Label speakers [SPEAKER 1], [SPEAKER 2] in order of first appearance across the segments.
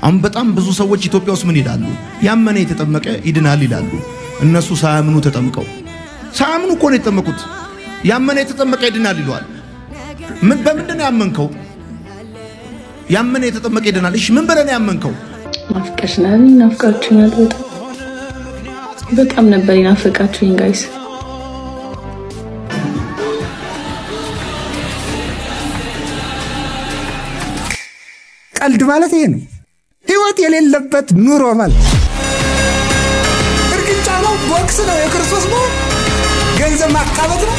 [SPEAKER 1] አሁን በጣም ብዙ ሰዎች ኢትዮጵያ ውስጥ ምን ይላሉ? ያመነ የተጠመቀ ይድናል ይላሉ። እነሱ ሳያምኑ ተጠምቀው ሳያምኑ እኮ ነው የተጠመቁት። ያመነ የተጠመቀ ይድናል ይሏል። ምን በምንድነው ያመንከው? ያመነ የተጠመቀ ይድናል። እሺ ምን ብለህ ነው ያመንከው?
[SPEAKER 2] ናፍቀሽናል፣ ናፍቃችሁናል። በጣም ነበር ይናፍቃችሁኝ ጋይስ።
[SPEAKER 3] ቀልድ ማለት ይሄ ነው። ህይወት የሌለበት ኑሮ ማለት እርግጫ ነው፣ ቦክስ ነው፣ የክርስቶስ ነው፣ ገንዘብ ማካበት ነው።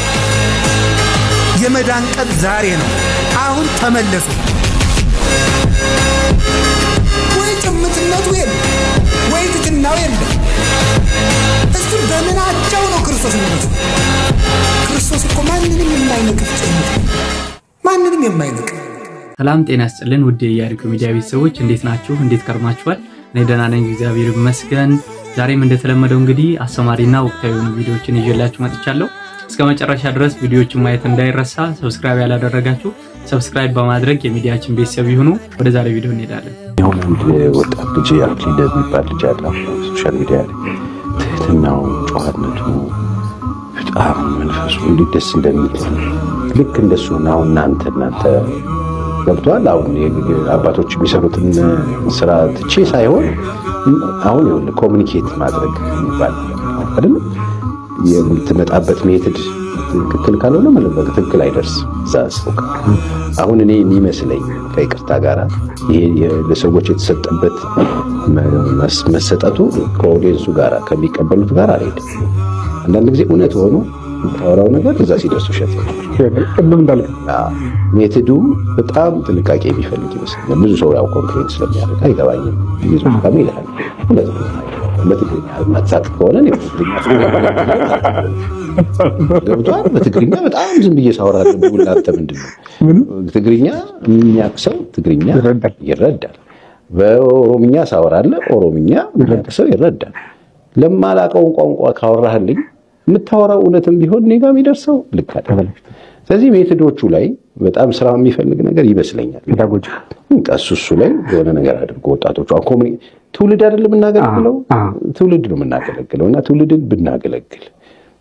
[SPEAKER 3] የመዳን ቀን ዛሬ ነው። አሁን ተመለሱ። ወይ ጭምትነቱ የለም ወይ ትትናው የለም። እሱ በምናቸው ነው ክርስቶስ ነው። ክርስቶስ እኮ ማንንም የማይነቅፍ ጭምት፣ ማንንም የማይነቅፍ።
[SPEAKER 4] ሰላም ጤና ይስጥልን ውድ የያሪኮ ሚዲያ ቤተሰቦች እንዴት ናችሁ? እንዴት ከርማችኋል? እኔ ደህና ነኝ እግዚአብሔር ይመስገን። ዛሬም እንደተለመደው እንግዲህ አስተማሪና ወቅታዊ የሆኑ ቪዲዮዎችን ይዤላችሁ መጥቻለሁ። እስከ መጨረሻ ድረስ ቪዲዮዎችን ማየት እንዳይረሳ፣ ሰብስክራይብ ያላደረጋችሁ ሰብስክራይብ በማድረግ የሚዲያችን ቤተሰብ ይሁኑ። ወደ ዛሬ ቪዲዮ እንሄዳለን።
[SPEAKER 5] ይሁን ወጣት ልጅ አክሊል የሚባል ልጅ አለ ሶሻል ሚዲያ ላይ ትህትናው፣ ጨዋነቱ በጣም መንፈሱ እንዴት ደስ እንደሚል ልክ እንደሱ ነው። እናንተ ገብቷል። አሁን አባቶች የሚሰሩትን ስራ ትቼ ሳይሆን አሁን ይሁን ኮሙኒኬት ማድረግ ይባል አይደል? የምትመጣበት ሜተድ ትክክል ካልሆነ ማለት በትክክል አይደርስ ዛስፎካ። አሁን እኔ የሚመስለኝ ከይቅርታ ጋራ ይሄ ለሰዎች የተሰጠበት መሰጠቱ ከኦዲየንሱ ጋራ ከሚቀበሉት ጋር አይደለም። አንዳንድ ጊዜ እውነት ሆኖ ታወራው ነገር እዛ ሲደርስ ውሸት ነው። ቅድም እንዳልክ ሜተዱ በጣም ጥንቃቄ የሚፈልግ ይመስላል። ብዙ ሰው ያው ኮምፕሌንት ስለሚያደርግ አይገባኝም ይዞ ካም ይላል። በትግርኛ ማጻት ከሆነ ነው ገብቷል። በትግርኛ በጣም ዝም ብዬ ሳወራለሁ። ብላተ ምንድነው ትግርኛ የሚያክሰው ትግርኛ ይረዳል። በኦሮምኛ ሳወራለሁ ኦሮምኛ የሚያክሰው ይረዳል። ለማላቀው ቋንቋ ካወራህልኝ የምታወራው እውነትም ቢሆን እኔ ጋር የሚደርሰው ልክ አይደለም። ስለዚህ ሜተዶቹ ላይ በጣም ስራ የሚፈልግ ነገር ይመስለኛል። ዳጎጅ እሱ ላይ የሆነ ነገር አድርጎ ወጣቶቹ አኮም ትውልድ አይደለም እናገለግለው ትውልድ ነው እናገለግለውና ትውልድን ብናገለግል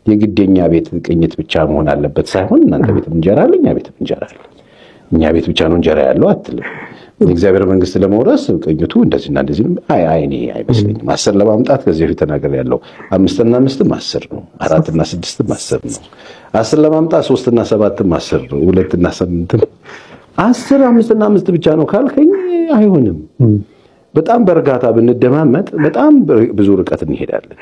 [SPEAKER 5] የግዴኛ ቤት ቅኝት ብቻ መሆን አለበት ሳይሆን እናንተ ቤት እንጀራ አለ፣ እኛ ቤት እንጀራ አለ። እኛ ቤት ብቻ ነው እንጀራ ያለው አትልም። የእግዚአብሔር መንግስት ለመውረስ ቅኝቱ እንደዚህና እንደዚህ አይኔ አይመስለኝም። 10 ለማምጣት ከዚህ በፊት ተናገር ያለው 5 እና 5 10 ነው፣ 4 እና 6 10 ነው። 10 ለማምጣት 3 እና 7 10 ነው፣ 2 እና 8 10 5 እና 5 ብቻ ነው ካልከኝ አይሆንም። በጣም በርጋታ ብንደማመጥ በጣም ብዙ ርቀት እንሄዳለን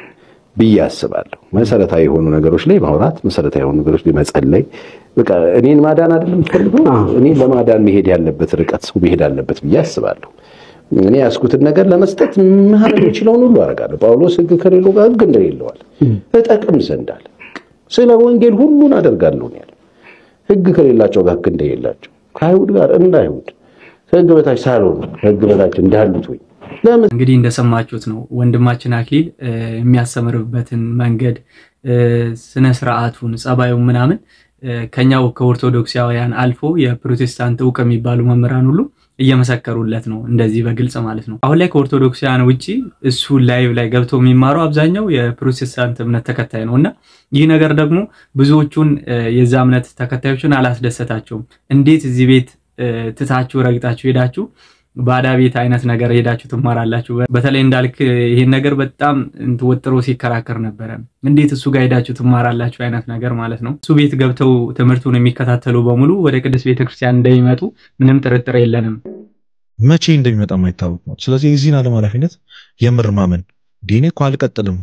[SPEAKER 5] ብዬ አስባለሁ። መሰረታዊ የሆኑ ነገሮች ላይ ማውራት፣ መሰረታዊ የሆኑ ነገሮች ላይ መጸለይ። በቃ እኔን ማዳን አይደለም ፈልገው እኔን ለማዳን መሄድ ያለበት ርቀት ሰው መሄድ አለበት ብዬ አስባለሁ። እኔ ያስኩትን ነገር ለመስጠት ማድረግ ይችላል ሁሉ አደርጋለሁ። ጳውሎስ ሕግ ከሌለው ጋር ሕግ እንደሌለዋል ተጠቅም ዘንድ አለ። ስለ ወንጌል ሁሉን አደርጋለሁ ነው ያለው። ሕግ ከሌላቸው ጋር ሕግ እንደሌላቸው ከአይሁድ ጋር እንዳይሁድ ሕግ በታች ሳልሆን ሕግ በታች እንዳሉት ወይ
[SPEAKER 4] እንግዲህ እንደሰማችሁት ነው ወንድማችን አክሊል የሚያስተምርበትን መንገድ ስነ ስርዓቱን ጸባዩን ምናምን ከኛው ከኦርቶዶክሳውያን አልፎ የፕሮቴስታንት ዕውቅ የሚባሉ መምህራን ሁሉ እየመሰከሩለት ነው፣ እንደዚህ በግልጽ ማለት ነው። አሁን ላይ ከኦርቶዶክሳውያን ውጪ እሱ ላይቭ ላይ ገብቶ የሚማረው አብዛኛው የፕሮቴስታንት እምነት ተከታይ ነውና ይህ ነገር ደግሞ ብዙዎቹን የዛ እምነት ተከታዮችን አላስደሰታቸውም። እንዴት እዚህ ቤት ትታችሁ ረግጣችሁ ሄዳችሁ ባዳ ቤት አይነት ነገር ሄዳችሁ ትማራላችሁ? በተለይ እንዳልክ ይሄን ነገር በጣም እንትወጥሮ ሲከራከር ነበር። እንዴት እሱ ጋር ሄዳችሁ ትማራላችሁ አይነት ነገር ማለት ነው። እሱ ቤት ገብተው ትምህርቱን የሚከታተሉ በሙሉ ወደ ቅድስት ቤተክርስቲያን እንደሚመጡ ምንም ጥርጥር የለንም።
[SPEAKER 6] መቼ እንደሚመጣ ማይታወቅ ነው። ስለዚህ እዚህን ዓለም ኃላፊነት የምር ማመን ዲኔ እኮ አልቀጥልም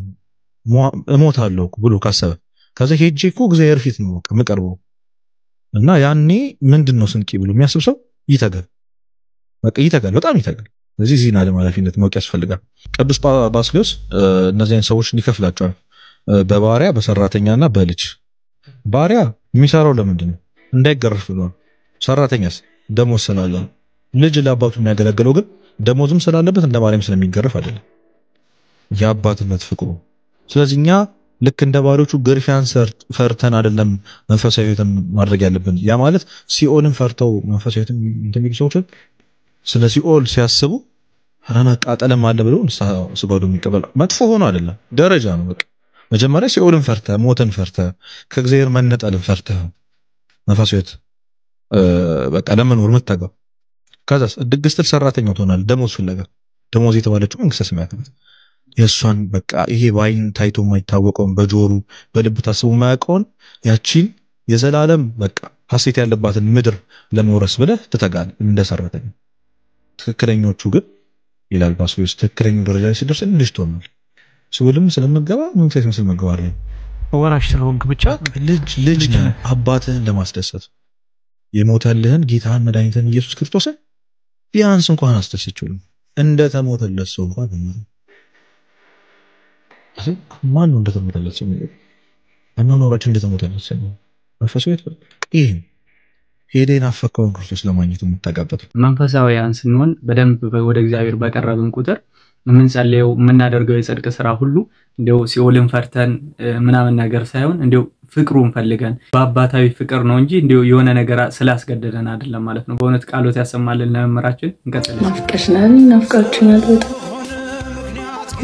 [SPEAKER 6] እሞታለሁ ብሎ ካሰበ ከዛ ሄጄ እኮ እግዚአብሔር ፊት ነው የምቀርበው እና ያኔ ምንድነው ስንቂ ብሎ የሚያስብ ሰው ይተጋል። በቃ ይተጋል፣ በጣም ይተጋል። ስለዚህ እዚህን ዓለም ኃላፊነት ማወቅ ያስፈልጋል። ቅዱስ ባስልዮስ እነዚህን ሰዎች እንዲከፍላቸዋል በባሪያ በሰራተኛና በልጅ። ባሪያ የሚሰራው ለምንድን ነው? እንዳይገረፍ ብሎ ነው። ሰራተኛስ ደሞዝ ስላለው፣ ልጅ ለአባቱ የሚያገለግለው ግን ደሞዝም ስላለበት እንደ ማርያም ስለሚገረፍ አይደለም፣ የአባትነት ፍቅሩ። ስለዚህ እኛ ልክ እንደ ባሪዎቹ ግርፊያን ፈርተን አይደለም መንፈሳዊ ሕይወትን ማድረግ ያለብን። ያ ማለት ሲኦልን ፈርተው መንፈሳዊ ሕይወትን እንደሚሉ ሰዎች ስለ ሲኦል ሲያስቡ አና ቃጠለም አለ ብሎ ስጋው የሚቀበል መጥፎ ሆኖ አይደለም ደረጃ ነው በቃ መጀመሪያ ሲኦልን ፈርተ ሞትን ፈርተ ከእግዚአብሔር መነጠልን ፈርተ መንፈሳዊት በቃ ለመኖር መታገው ከዛስ ድግስትል ሰራተኛው ትሆናል ደሞዝ ፍለጋ ደሞዝ የተባለችው መንግስተ ሰማያት የሷን በቃ ይሄ ባይን ታይቶ የማይታወቀውን በጆሩ በልብ ታስቦ የማያውቀውን ያቺን የዘላለም በቃ ሐሴት ያለባትን ምድር ለመውረስ ብለህ ትተጋል እንደ ሰራተኛ ትክክለኞቹ ግን ይላል ባስውስ ትክክለኛው ደረጃ ላይ ሲደርስ እንዴት ትሆናል ሲውልም ስለምገባ መንፈስ መስል መገባር ነው
[SPEAKER 7] ወራሽ ስለሆንክ ብቻ
[SPEAKER 6] ልጅ አባትህን ለማስደሰት የሞተልህን ጌታን መድኃኒትን ኢየሱስ ክርስቶስን ቢያንስ እንኳን አስተስችሉ እንደ ተሞተለት ሰው እንኳን ማን ነው እንደተሞተለት ሰው እናኖራችን እንደተሞተለት ሰው መንፈሳዊት ይሄ ሄደን አፈከውን ክርስቶስ ለማግኘት የምታጋበት
[SPEAKER 4] መንፈሳዊያን ስንሆን በደንብ ወደ እግዚአብሔር በቀረብን ቁጥር ምን ጸልየው ምናደርገው የጽድቅ ስራ ሁሉ እንደው ሲኦልን ፈርተን ምናምን ነገር ሳይሆን እንደው ፍቅሩን ፈልገን በአባታዊ ፍቅር ነው እንጂ እንደው የሆነ ነገር ስላስገደደን አይደለም ማለት ነው በእውነት ቃሎት ያሰማልን ለመመራችን እንቀጥላለን
[SPEAKER 2] ናፍቀሽናል ናፍቃችሁኛል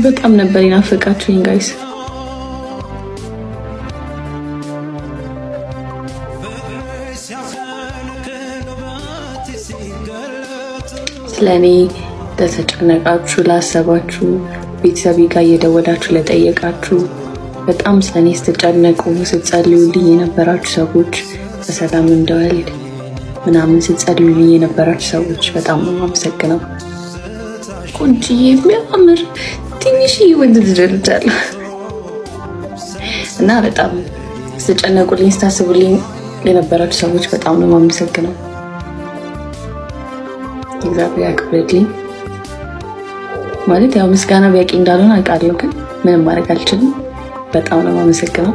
[SPEAKER 2] በጣም ነበር ይናፍቃችሁኝ ጋይስ ስለኔ ለተጨነቃችሁ ላሰባችሁ ቤተሰቤ ጋር እየደወላችሁ ለጠየቃችሁ በጣም ስለኔ ስትጨነቁ ስትጸልዩልኝ የነበራችሁ ሰዎች በሰላም እንደወልድ ምናምን ስትጸልዩልኝ የነበራችሁ ሰዎች በጣም ነው የማመሰግነው ቆንጆዬ የሚያምር ትንሽዬ ወንድ ልጅ ልጃለሁ እና በጣም ስትጨነቁልኝ ስታስቡልኝ የነበራችሁ ሰዎች በጣም ነው የማመሰግነው እግዚአብሔር ያክብርልኝ ማለት ያው ምስጋና በቂ እንዳልሆነ አውቃለሁ ግን ምንም ማድረግ አልችልም በጣም ነው የማመሰግነው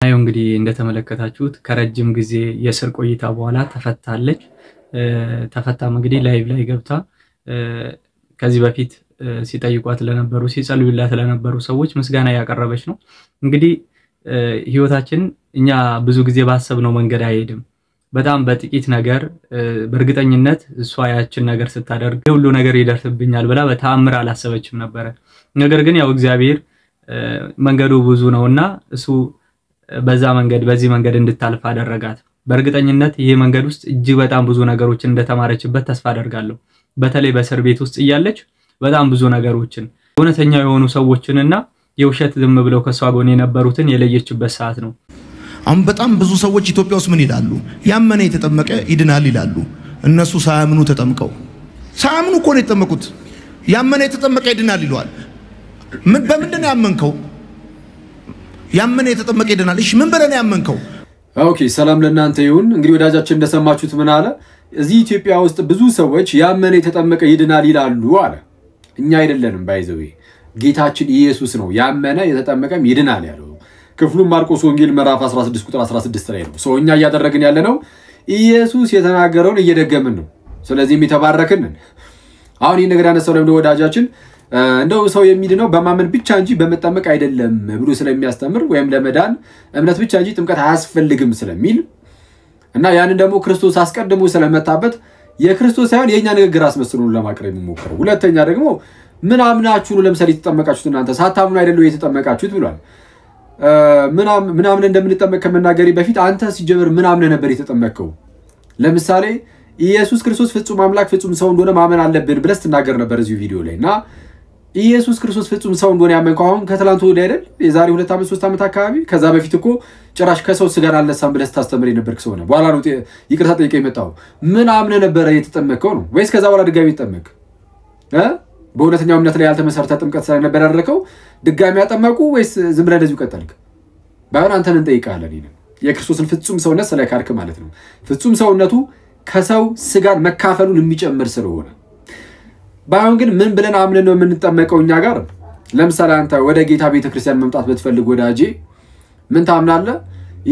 [SPEAKER 4] እንግዲህ እንደተመለከታችሁት ከረጅም ጊዜ የስር ቆይታ በኋላ ተፈታለች ተፈታም እንግዲህ ላይቭ ላይ ገብታ ከዚህ በፊት ሲጠይቋት ለነበሩ ሲጸልዩላት ለነበሩ ሰዎች ምስጋና ያቀረበች ነው እንግዲህ ህይወታችን እኛ ብዙ ጊዜ ባሰብነው መንገድ አይሄድም በጣም በጥቂት ነገር በእርግጠኝነት እሷ ያችን ነገር ስታደርግ ሁሉ ነገር ይደርስብኛል ብላ በተአምር አላሰበችም ነበር ነገር ግን ያው እግዚአብሔር መንገዱ ብዙ ነውና እሱ በዛ መንገድ በዚህ መንገድ እንድታልፍ አደረጋት በእርግጠኝነት ይሄ መንገድ ውስጥ እጅግ በጣም ብዙ ነገሮችን እንደተማረችበት ተስፋ አደርጋለሁ በተለይ በእስር ቤት ውስጥ እያለች በጣም ብዙ ነገሮችን እውነተኛ የሆኑ ሰዎችንና የውሸት ዝም ብለው ከሷ ጎን የነበሩትን የለየችበት ሰዓት ነው
[SPEAKER 1] አሁን በጣም ብዙ ሰዎች ኢትዮጵያ ውስጥ ምን ይላሉ ያመነ የተጠመቀ ይድናል ይላሉ እነሱ ሳያምኑ ተጠምቀው ሳያምኑ እኮ ነው የተጠመቁት ያመነ የተጠመቀ ይድናል ይሏል በምንድን ነው ያመንከው ያመነ የተጠመቀ ይድናል እሺ ምን ብለህ ነው ያመንከው
[SPEAKER 8] ኦኬ ሰላም ለእናንተ ይሁን እንግዲህ ወዳጃችን እንደሰማችሁት ምን አለ እዚህ ኢትዮጵያ ውስጥ ብዙ ሰዎች ያመነ የተጠመቀ ይድናል ይላሉ አለ እኛ አይደለንም ባይዘው ጌታችን ኢየሱስ ነው ያመነ የተጠመቀም ይድናል ያለው ክፍሉም ማርቆስ ወንጌል ምዕራፍ 16 ቁጥር 16 ላይ ነው ሶኛ ያደረግን ያለ ነው ኢየሱስ የተናገረውን እየደገምን ነው ስለዚህ የተባረክን አሁን ይሄ ነገር ያነሳው ለምን ወዳጃችን እንደው ሰው የሚድነው በማመን ብቻ እንጂ በመጠመቅ አይደለም ብሎ ስለሚያስተምር ወይም ለመዳን እምነት ብቻ እንጂ ጥምቀት አያስፈልግም ስለሚል እና ያንን ደግሞ ክርስቶስ አስቀድሞ ስለመጣበት የክርስቶስ ሳይሆን የኛ ንግግር አስመስሉን ለማቅረብ የሚሞክረው ሁለተኛ ደግሞ ምን አምናችሁ ነው ለምሳሌ ተጠመቃችሁት እናንተ ሳታምኑ አይደለም የተጠመቃችሁት ብሏል ምን አምነ እንደምንጠመቅ ከመናገሪ በፊት አንተ ሲጀምር ምን አምነ ነበር የተጠመቀው ለምሳሌ ኢየሱስ ክርስቶስ ፍጹም አምላክ ፍጹም ሰው እንደሆነ ማመን አለብን ብለስ ተናገር ነበር እዚህ ቪዲዮ ላይና ኢየሱስ ክርስቶስ ፍጹም ሰው እንደሆነ ያመንከው አሁን ከትላንቱ ወዲያ አይደል የዛሬ 2 ዓመት 3 ዓመት አካባቢ ከዛ በፊት እኮ ጭራሽ ከሰው ስጋር አልነሳም ብለስ ታስተምር የነበርክ ሰው ነው በኋላ ነው ይቅርታ ጠይቀህ የመጣው ምን አምነ ነበር የተጠመቀው ነው ወይስ ከዛ በኋላ ድጋሚ ተጠመቅ በእውነተኛው እምነት ላይ ያልተመሰረተ ጥምቀት ስለነበር ያደረከው ድጋሚ ያጠመቁ ወይስ ዝም ብለህ እንደዚሁ ቀጠልክ ባይሆን አንተን እንጠይቃለን የክርስቶስን ፍጹም ሰውነት ስለካድክ ማለት ነው ፍጹም ሰውነቱ ከሰው ስጋር መካፈሉን የሚጨምር ስለሆነ ባይሆን ግን ምን ብለን አምነን ነው የምንጠመቀው እኛ ጋር ለምሳሌ አንተ ወደ ጌታ ቤተክርስቲያን መምጣት በትፈልግ ወዳጄ ምን ታምናለህ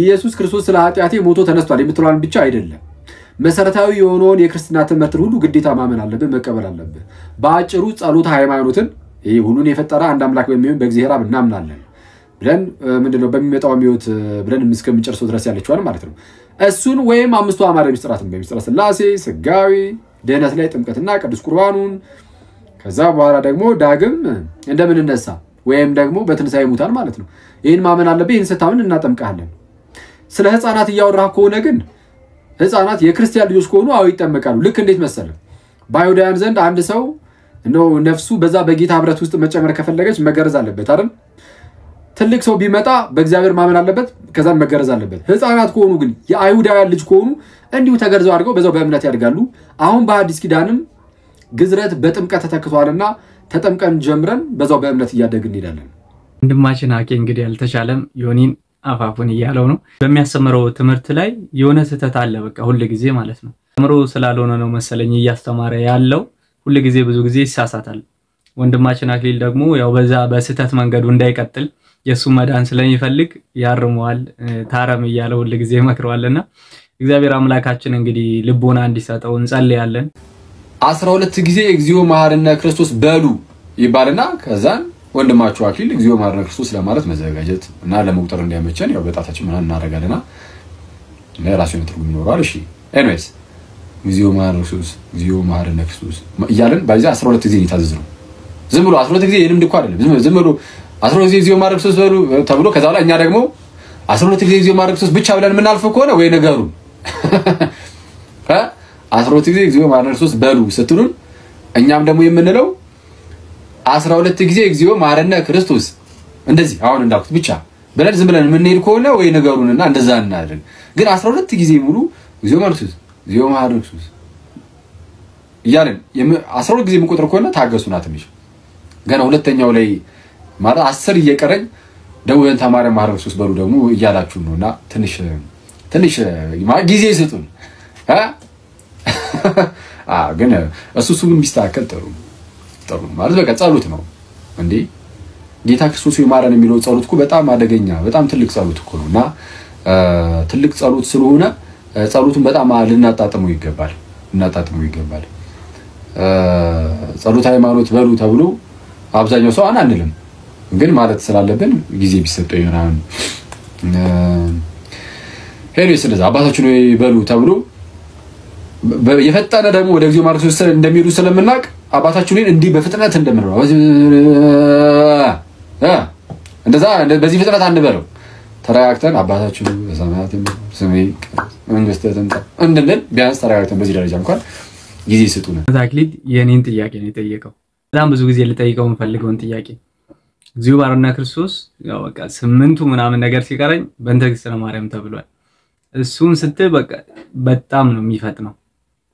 [SPEAKER 8] ኢየሱስ ክርስቶስ ስለ ኃጢያቴ ሞቶ ተነስቷል የምትሏን ብቻ አይደለም መሰረታዊ የሆነውን የክርስትና ትምህርት ሁሉ ግዴታ ማመን አለብህ መቀበል አለብህ ባጭሩ ጸሎት ሃይማኖትን ይሄ ሁሉን የፈጠረ አንድ አምላክ በሚሆን በእግዚአብሔር አብ እናምናለን ብለን ምንድነው በሚመጣው ሕይወት ብለን እስከምንጨርሰው ድረስ ያለችዋል ማለት ነው። እሱን ወይም አምስቱ አዕማደ ምስጢራትን በምስጢረ ሥላሴ ሥጋዌ ድህነት ላይ ጥምቀትና ቅዱስ ቁርባኑን ከዛ በኋላ ደግሞ ዳግም እንደምንነሳ ወይም ደግሞ በትንሣኤ ሙታን ማለት ነው። ይሄን ማመን አለብህ። ይሄን ስታምን እናጠምቃለን። ስለ ሕፃናት እያወራህ ከሆነ ግን ሕፃናት የክርስቲያን ልጆች ከሆኑ አዎ ይጠመቃሉ። ልክ እንዴት መሰለህ በአይሁዳውያን ዘንድ አንድ ሰው ነው ነፍሱ በዛ በጌታ ህብረት ውስጥ መጨመር ከፈለገች መገረዝ አለበት አይደል? ትልቅ ሰው ቢመጣ በእግዚአብሔር ማመን አለበት፣ ከዛም መገረዝ አለበት። ሕፃናት ከሆኑ ግን የአይሁዳውያን ልጅ ከሆኑ እንዲሁ ተገርዘው አድርገው በዛው በእምነት ያድጋሉ። አሁን በአዲስ ኪዳንም ግዝረት በጥምቀት ተተክቷልና ተጠምቀን ጀምረን በዛው በእምነት እያደግን እንሄዳለን።
[SPEAKER 4] ወንድማችን አኬ እንግዲህ ያልተሻለም ዮኒን አፋፉን እያለው ነው። በሚያስተምረው ትምህርት ላይ የሆነ ስህተት አለ በቃ ሁሉ ጊዜ ማለት ነው። ተምሮ ስላልሆነ ነው መሰለኝ እያስተማረ ያለው ሁሉ ጊዜ ብዙ ጊዜ ይሳሳታል። ወንድማችን አክሊል ደግሞ ያው በዛ በስህተት መንገዱ እንዳይቀጥል የሱ መዳን ስለሚፈልግ ያርመዋል። ታረም እያለው ሁሉ ጊዜ መክረዋልና እግዚአብሔር አምላካችን እንግዲህ ልቦና እንዲሰጠው እንጸልያለን።
[SPEAKER 8] 12 ጊዜ እግዚኦ መሐረነ ክርስቶስ በሉ ይባልና ከዛን ወንድማችሁ አክሊል እግዚኦ መሐረነ ክርስቶስ ለማለት መዘጋጀት እና ለመቁጠር እንዲያመቸን ያው በጣታችን ምን እናደርጋለና ለራሱ ትርጉም ይኖራል። እሺ ኤኒዌይስ እግዚኦ መሐረነ ክርስቶስ እግዚኦ መሐረነ ክርስቶስ እያልን ባይዛ 12 ጊዜ ይታዘዝ ነው። ዝም ብሎ 12 ጊዜ የልምድ እኮ አይደለም። ዝም ብሎ 12 ጊዜ እግዚኦ መሐረነ ክርስቶስ በሉ ተብሎ ከዛ በኋላ እኛ ደግሞ 12 ጊዜ እግዚኦ መሐረነ ክርስቶስ ብቻ ብለን የምናልፈው ከሆነ ወይ ነገሩ 12 ጊዜ እግዚኦ መሐረነ ክርስቶስ በሉ ስትሉን እኛም ደግሞ የምንለው 12 ጊዜ እግዚኦ መሐረነ ክርስቶስ እንደዚህ አሁን እንዳልኩት ብቻ ብለን ዝም ብለን የምንሄድ ከሆነ ወይ ነገሩንና እንደዛ እናድርግ። ግን 12 ጊዜ ሙሉ እግዚኦ መሐረነ ክርስቶስ እግዚኦ መሐረነ ክርስቶስ እያልን 12 ጊዜ የምንቆጥር ከሆነ ታገሱና ትንሽ ገና ሁለተኛው ላይ ማለት 10 እየቀረኝ ደውለን ተማረ መሐረነ ክርስቶስ በሉ ደግሞ እያላችሁ ነውና ትንሽ ጊዜ ስጡን። ግን እሱ ግን ቢስተካከል ጥሩ ማለት በቃ ጸሎት ነው እንዴ ጌታ ክርስቶስ ይማረን የሚለው ጸሎት እኮ በጣም አደገኛ በጣም ትልቅ ጸሎት እኮ ነውና ትልቅ ጸሎት ስለሆነ ጸሎቱን በጣም ልናጣጥመው ይገባል። ጸሎት ሃይማኖት በሉ ተብሎ አብዛኛው ሰው አንልም፣ ግን ማለት ስላለብን ጊዜ ቢሰጠው ይሆናል። ሄሎስ እንደዛ አባታችን ወይ በሉ ተብሎ የፈጠነ ደግሞ ወደ እግዚኦ መሐረነ ክርስቶስ እንደሚሄዱ ስለምናቅ አባታችን እንዲህ በፍጥነት እንደምንለው እንደዛ በዚህ ፍጥነት አንበለው ተረጋግተን አባታችን በሰማያት ስምህ መንግስትህ ትምጣ እንድንል ቢያንስ ተረጋግተን በዚህ ደረጃ እንኳን ጊዜ ስጡን።
[SPEAKER 4] አክሊል የኔን ጥያቄ ነው የጠየቀው። በጣም ብዙ ጊዜ ልጠይቀው የምፈልገውን ጥያቄ እግዚኦ መሐረነ ክርስቶስ ያው በቃ 8ቱ ምናምን ነገር ሲቀረኝ በእንተ እግዝእትነ ማርያም ተብሏል። እሱን ስትል በቃ በጣም ነው የሚፈጥነው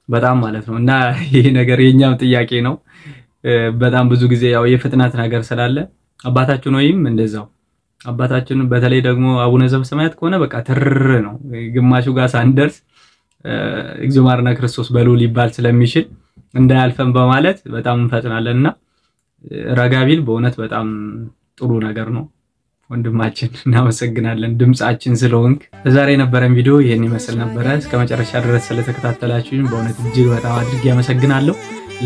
[SPEAKER 4] በጣም ማለት ነው። እና ይሄ ነገር የኛም ጥያቄ ነው። በጣም ብዙ ጊዜ ያው የፍጥነት ነገር ስላለ አባታችን ወይም እንደዛው አባታችን በተለይ ደግሞ አቡነ ዘበሰማያት ከሆነ በቃ ትር ነው ግማሹ ጋር ሳንደርስ እግዚኦ መሐረነ ክርስቶስ በሉ ሊባል ስለሚችል እንዳያልፈን በማለት በጣም እንፈጥናለንና ረጋቢል በእውነት በጣም ጥሩ ነገር ነው። ወንድማችን እናመሰግናለን ድምጻችን ስለሆንክ። ዛሬ የነበረን ቪዲዮ ይሄን ይመስል ነበር። እስከ መጨረሻ ድረስ ስለተከታተላችሁኝ በእውነት እጅግ በጣም አድርጌ አመሰግናለሁ።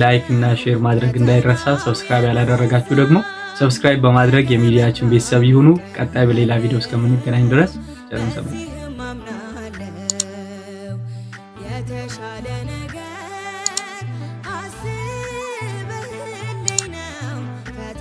[SPEAKER 4] ላይክ እና ሼር ማድረግ እንዳይረሳ። ሰብስክራይብ ያላደረጋችሁ ደግሞ ሰብስክራይብ በማድረግ የሚዲያችን ቤተሰብ ይሁኑ። ቀጣይ በሌላ ቪዲዮ እስከምንገናኝ ድረስ ቸር ሰንብቱ።